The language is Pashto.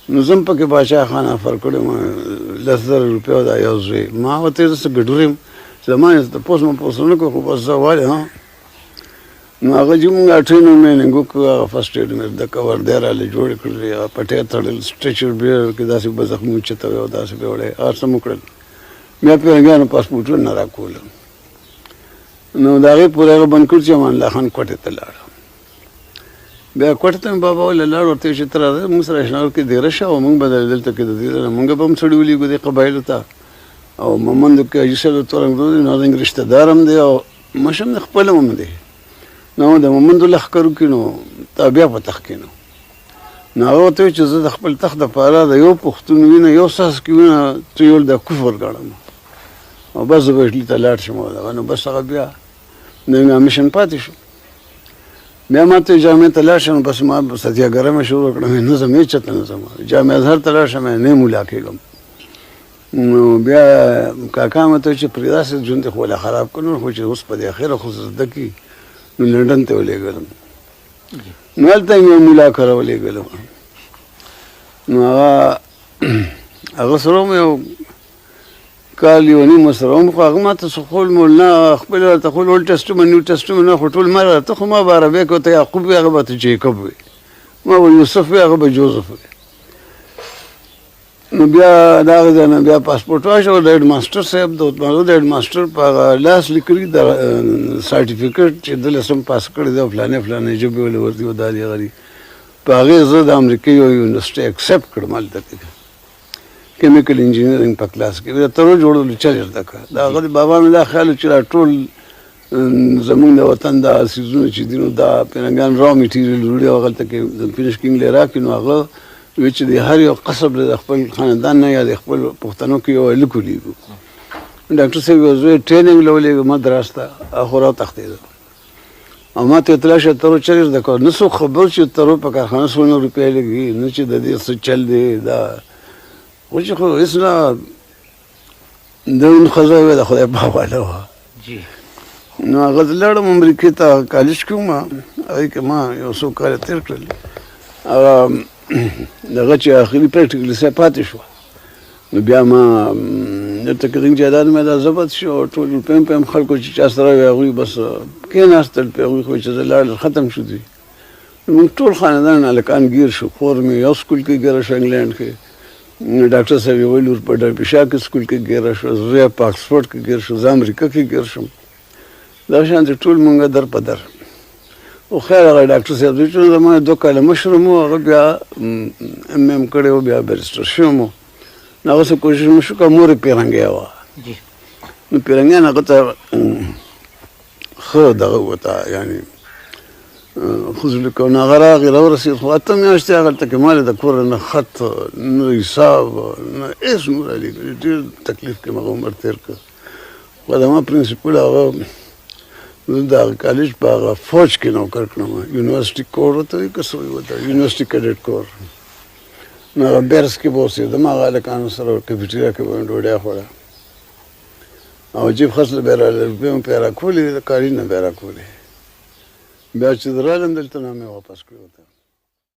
نو زم پکې باچا خان افر کړی ما 10,000 روپیو دا یو زوی ما ورته زه ګډور یم چې ما یې تپوس مه پوس نه کړو خو بس زه ولې نو هغه چې مونږ ټرینمنټ وکړو هغه فرسټ ایډ مې د کور دی راله جوړې کړلې هغه پټۍ تړل سټریچر بیا کې داسې به زخمي اوچته وی او داسې به وړی هر څه مو کړل بیا پیرنګیانو پاسپورټونه نه راکول نو د هغې پورې هغه بند کړ چې امان الله خان کوټې ته لاړ بیا کوټې ته مې بابا ویله لاړ ورته چې ته راځه مونږ سره اشنار کې دیره شه او مونږ به دلته کې د دې مونږ به هم سړي ولیږو دې قبایلو ته او ممندو کې حاجي صاحب د تورنګ نو زموږ رشته دار هم دی او مشم د خپله هم دی نو د ممندو لښکرو کې نو تابع په تخت کې نو هغه ورته وایي چې زه د خپل تخت دپاره د یو پښتون وینه یو څاڅکي وینه تویول د کفر ګڼم او بس زه به اټلي ته لاړ شم او دغه نو بس هغه بیا د میشن پاتې شو بیا ما ته جامع ته لاړ شم بس ما ساتیاګرۍ مې شروع کړه نه ځم هېڅ چاته نه ځم جامع اظهر ته لاړ شم نه مولا کېږم نو بیا کاکا مې ته وایي چې پرې داسې ژوند دې خو ولې خراب کړو خو چې اوس په دې اخره خو زده کړي نو لنډن ته ولېږلم نو هلته مې یو مولا کره ولېږلم نو هغه سره مې یو کال یو نیم ورسره وم خو هغه ماته څه خول مول نه خپل راته خول اولډ ټسټمنټ نیو ټسټمنټ نه خو ټول ما راته خو ما به عربی کې ورته یعقوب وي هغه به ته جیکب وي ما به یوسف وي هغه به جوزف وي نو بیا د هغه ځای نه بیا پاسپورټ واخیست د هیډ ماسټر صاحب د عثمانو د هیډ ماسټر په هغه لاس لیکلي د سرټیفیکټ چې د لسم پاس کړی دی او فلانې فلانې ژبې ولې ورتي و دا دې غري په هغې زه د امریکې یو یونیورسټۍ اکسپټ کړم هلته کې کیمیکل انجینرینګ په کلاس کې د ترو جوړولو چل زده کړه د هغه د بابا مې دا خیال چې دا ټول زمونږ د وطن دا څیزونه چې دي نو دا پیرنګیان را میټیریل وړي او هغلته کې فینش کینګ لی راکړي نو هغه وایي چې د هر یو قصب د خپل خاندان نه یا د خپل پښتنو کې یو هلک ولیږو ډاکټر صاحب یو زوی ټریننګ له ولېږه مدراس ته هغه راوتښتېده او ما ته اطلاع شوه ترو چل زده کړه نه څوک خبر چې ترو په کارخانه 100 روپۍ لګي نه چې د دې څه چل دی دا خو چې خو هېڅ نه د ښځه وې د خدای په حواله وه نو هغه زه لاړم امریکې ته کالج کې وم هغې کې ما یو څو کاله تېر کړل هغه دغه چې اخري پریکټیکل صاحب پاتې شوه نو بیا ما دلته کې رنګ جایداد مې دا ضبط شو ټول روپۍ خلکو چې چا سره وي هغوی بس کېناستل پې هغوی خو چې زه لاړل ختم شو دوی موږ ټول خاندان هلکان ګیر شو خور مې یو سکول کې ګیره شو انګلینډ کې ډاکټر صاحب یې ویل په ډربشا کې سکول کې ګیره شو زه په اکسفورډ کې ګیر شو زه امریکا کې ګیر شم دا شانتې ټول مونږ در په در خو خیر هغه ډاکټر صاحب دوی چې زما 2 کاله مشر وم هغه بیا ام ام کړی و بیا بیرسټر شوم نو هغه څه کوشش مې وشو که مور یې پیرنګیا وه نو پیرنګیان هغه ته ښه دغه ورته یعنې خزل کو نه غراغ راورسید خو اته میاشتې هغلته کې ما د کور نه خط نه حساب نه هېڅ نو رالیږلي ډېر تکلیف کې مغه عمر تېر کړ خو د ما پرنسپل هغه زه د هغه کالج په هغه فوج کې نوکر کړم یونیورسټي کور ورته وایي که څه وایي ورته یونیورسټي کډټ کور نو هغه بیرس کې به اوسېدم هغه هلکانو سره کیفیټریا کې به مې ډوډۍ خوړه او جیب خرڅ به یې راله روپۍ مې پې راکولې د کاري نه به یې راکولې بیا چې زه رالم دلته نو مې واپس کړی ورته